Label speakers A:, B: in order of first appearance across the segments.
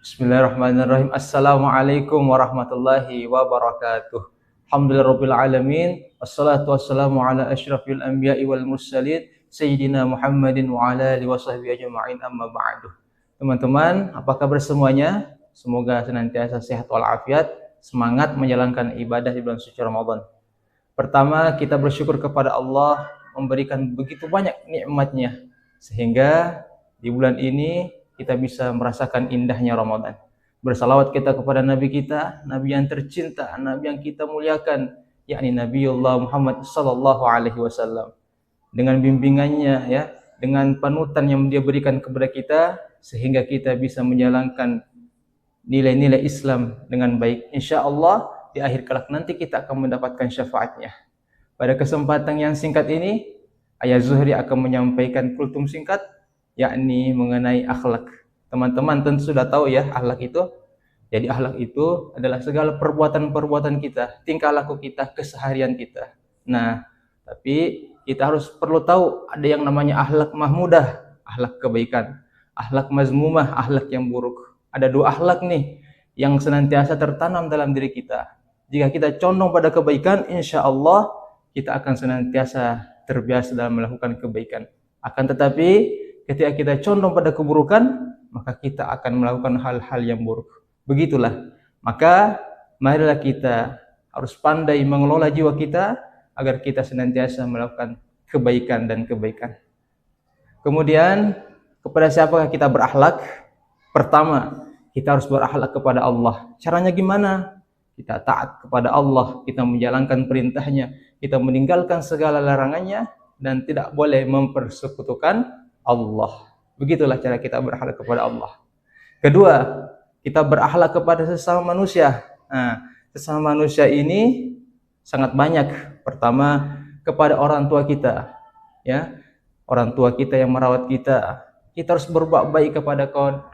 A: Bismillahirrahmanirrahim. Assalamualaikum warahmatullahi wabarakatuh. Alhamdulillahirabbil alamin. Wassalatu wassalamu ala asyrafil anbiya'i wal mursalin sayyidina Muhammadin wa ala alihi washabbihi ajma'in, amma ba'du. Teman-teman, apa kabar semuanya? Semoga senantiasa sehat walafiat, semangat menjalankan ibadah di bulan suci Ramadan. Pertama, kita bersyukur kepada Allah memberikan begitu banyak nikmatnya sehingga di bulan ini kita bisa merasakan indahnya Ramadan. Bersalawat kita kepada Nabi kita, Nabi yang tercinta, Nabi yang kita muliakan, yakni Nabiullah Muhammad sallallahu alaihi wasallam. Dengan bimbingannya ya, dengan panutan yang dia berikan kepada kita sehingga kita bisa menjalankan nilai-nilai Islam dengan baik. Insyaallah di akhir kelak nanti kita akan mendapatkan syafaatnya. Pada kesempatan yang singkat ini, Ayah Zuhri akan menyampaikan kultum singkat yakni mengenai akhlak. Teman-teman tentu sudah tahu ya akhlak itu. Jadi akhlak itu adalah segala perbuatan-perbuatan kita, tingkah laku kita, keseharian kita. Nah, tapi kita harus perlu tahu ada yang namanya akhlak mahmudah, akhlak kebaikan, akhlak mazmumah, akhlak yang buruk. Ada dua akhlak nih yang senantiasa tertanam dalam diri kita. Jika kita condong pada kebaikan, insya Allah kita akan senantiasa terbiasa dalam melakukan kebaikan. Akan tetapi ketika kita condong pada keburukan, maka kita akan melakukan hal-hal yang buruk. Begitulah. Maka marilah kita harus pandai mengelola jiwa kita agar kita senantiasa melakukan kebaikan dan kebaikan. Kemudian, kepada siapakah kita berakhlak? Pertama, kita harus berakhlak kepada Allah. Caranya gimana? Kita taat kepada Allah, kita menjalankan perintahnya, kita meninggalkan segala larangannya, dan tidak boleh mempersekutukan Allah. Begitulah cara kita berakhlak kepada Allah. Kedua, kita berakhlak kepada sesama manusia. Nah, sesama manusia ini sangat banyak. Pertama, kepada orang tua kita, ya, orang tua kita yang merawat kita. Kita harus berbuat baik kepada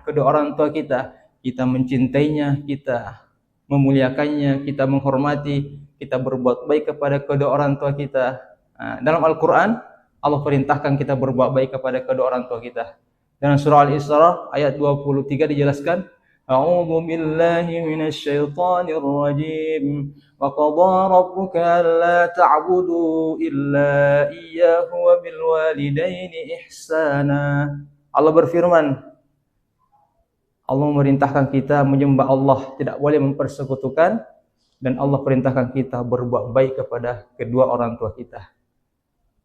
A: kedua orang tua kita. Kita mencintainya, kita memuliakannya, kita menghormati, kita berbuat baik kepada kedua orang tua kita. Nah, dalam Al-Quran Allah perintahkan kita berbuat baik kepada kedua orang tua kita. Dalam surah Al-Isra ayat 23 dijelaskan, A'udzu billahi minasyaitonir rajim. Wa qadha rabbuka alla ta'budu illa iyyahu wa bil walidaini ihsana. Allah berfirman, Allah memerintahkan kita menyembah Allah, tidak boleh mempersekutukan, dan Allah perintahkan kita berbuat baik kepada kedua orang tua kita.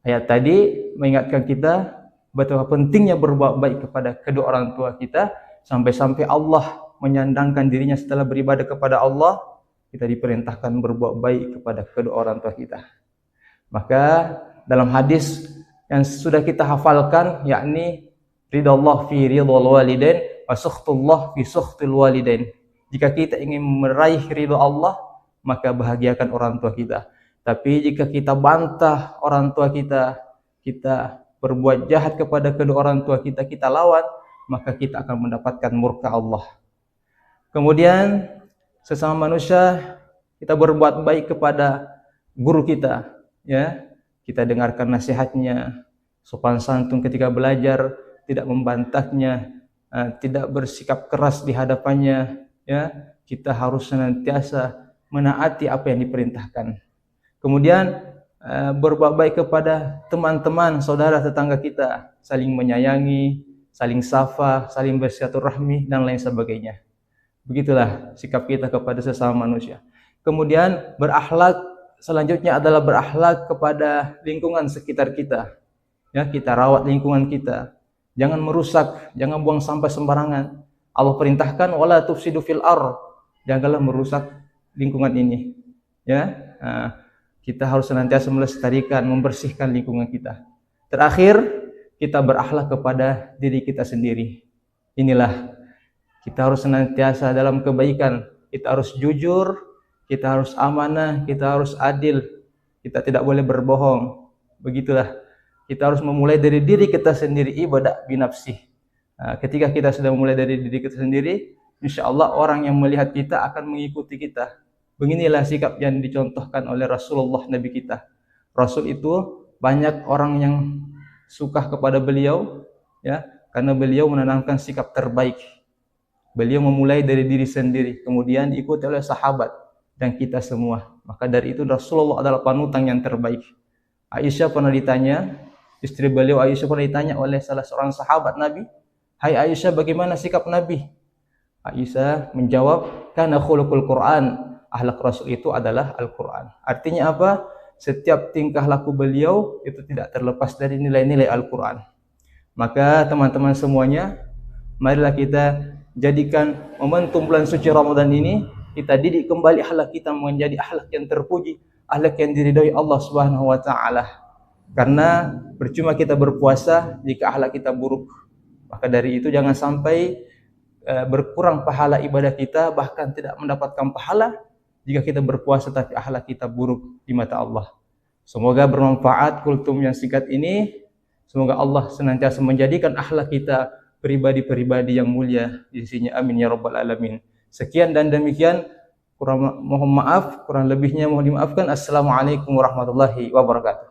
A: Ayat tadi mengingatkan kita betapa pentingnya berbuat baik kepada kedua orang tua kita, sampai-sampai Allah menyandangkan dirinya setelah beribadah kepada Allah, kita diperintahkan berbuat baik kepada kedua orang tua kita. Maka dalam hadis yang sudah kita hafalkan, yakni ridallah fi ridhal walidain wa sukhtullah fi sukhtil walidain. Jika kita ingin meraih ridha Allah, maka bahagiakan orang tua kita. Tapi jika kita bantah orang tua kita, kita berbuat jahat kepada kedua orang tua kita, kita lawan, maka kita akan mendapatkan murka Allah. Kemudian sesama manusia, kita berbuat baik kepada guru kita, ya. Kita dengarkan nasihatnya, sopan santun ketika belajar, tidak membantahnya, tidak bersikap keras di hadapannya, ya. Kita harus senantiasa menaati apa yang diperintahkan. Kemudian berbuat baik kepada teman-teman, saudara, tetangga kita, saling menyayangi, saling safa, saling bersilaturahmi, dan lain sebagainya. Begitulah sikap kita kepada sesama manusia. Kemudian berakhlak selanjutnya adalah berakhlak kepada lingkungan sekitar kita. Ya, kita rawat lingkungan kita. Jangan merusak, jangan buang sampah sembarangan. Allah perintahkan wala tufsidu fil ardh. Janganlah merusak lingkungan ini. Ya. Kita harus senantiasa melestarikan, membersihkan lingkungan kita. Terakhir, kita berakhlak kepada diri kita sendiri. Inilah, kita harus senantiasa dalam kebaikan. Kita harus jujur, kita harus amanah, kita harus adil. Kita tidak boleh berbohong. Begitulah. Kita harus memulai dari diri kita sendiri, ibadah binafsih. Ketika kita sudah memulai dari diri kita sendiri, insya Allah orang yang melihat kita akan mengikuti kita. Beginilah sikap yang dicontohkan oleh Rasulullah Nabi kita. Rasul itu banyak orang yang suka kepada beliau, ya, karena beliau menanamkan sikap terbaik. Beliau memulai dari diri sendiri, kemudian diikuti oleh sahabat dan kita semua. Maka dari itu Rasulullah adalah panutan yang terbaik. Aisyah pernah ditanya, istri beliau Aisyah pernah ditanya oleh salah seorang sahabat Nabi, "Hai Aisyah, bagaimana sikap Nabi?" Aisyah menjawab, "Kana khuluqul Quran." Akhlak Rasul itu adalah Al-Quran. Artinya apa? Setiap tingkah laku beliau itu tidak terlepas dari nilai-nilai Al-Quran. Maka teman-teman semuanya, marilah kita jadikan momentum bulan suci Ramadan ini, kita didik kembali akhlak kita menjadi akhlak yang terpuji, akhlak yang diridhoi Allah Subhanahu wa taala. Karena percuma kita berpuasa jika akhlak kita buruk. Maka dari itu jangan sampai berkurang pahala ibadah kita, bahkan tidak mendapatkan pahala jika kita berpuasa tapi akhlak kita buruk di mata Allah. Semoga bermanfaat kultum yang singkat ini. Semoga Allah senantiasa menjadikan akhlak kita pribadi-pribadi yang mulia di sisinya. Amin ya rabbal alamin. Sekian dan demikian. Mohon maaf, kurang lebihnya mohon dimaafkan. Assalamualaikum warahmatullahi wabarakatuh.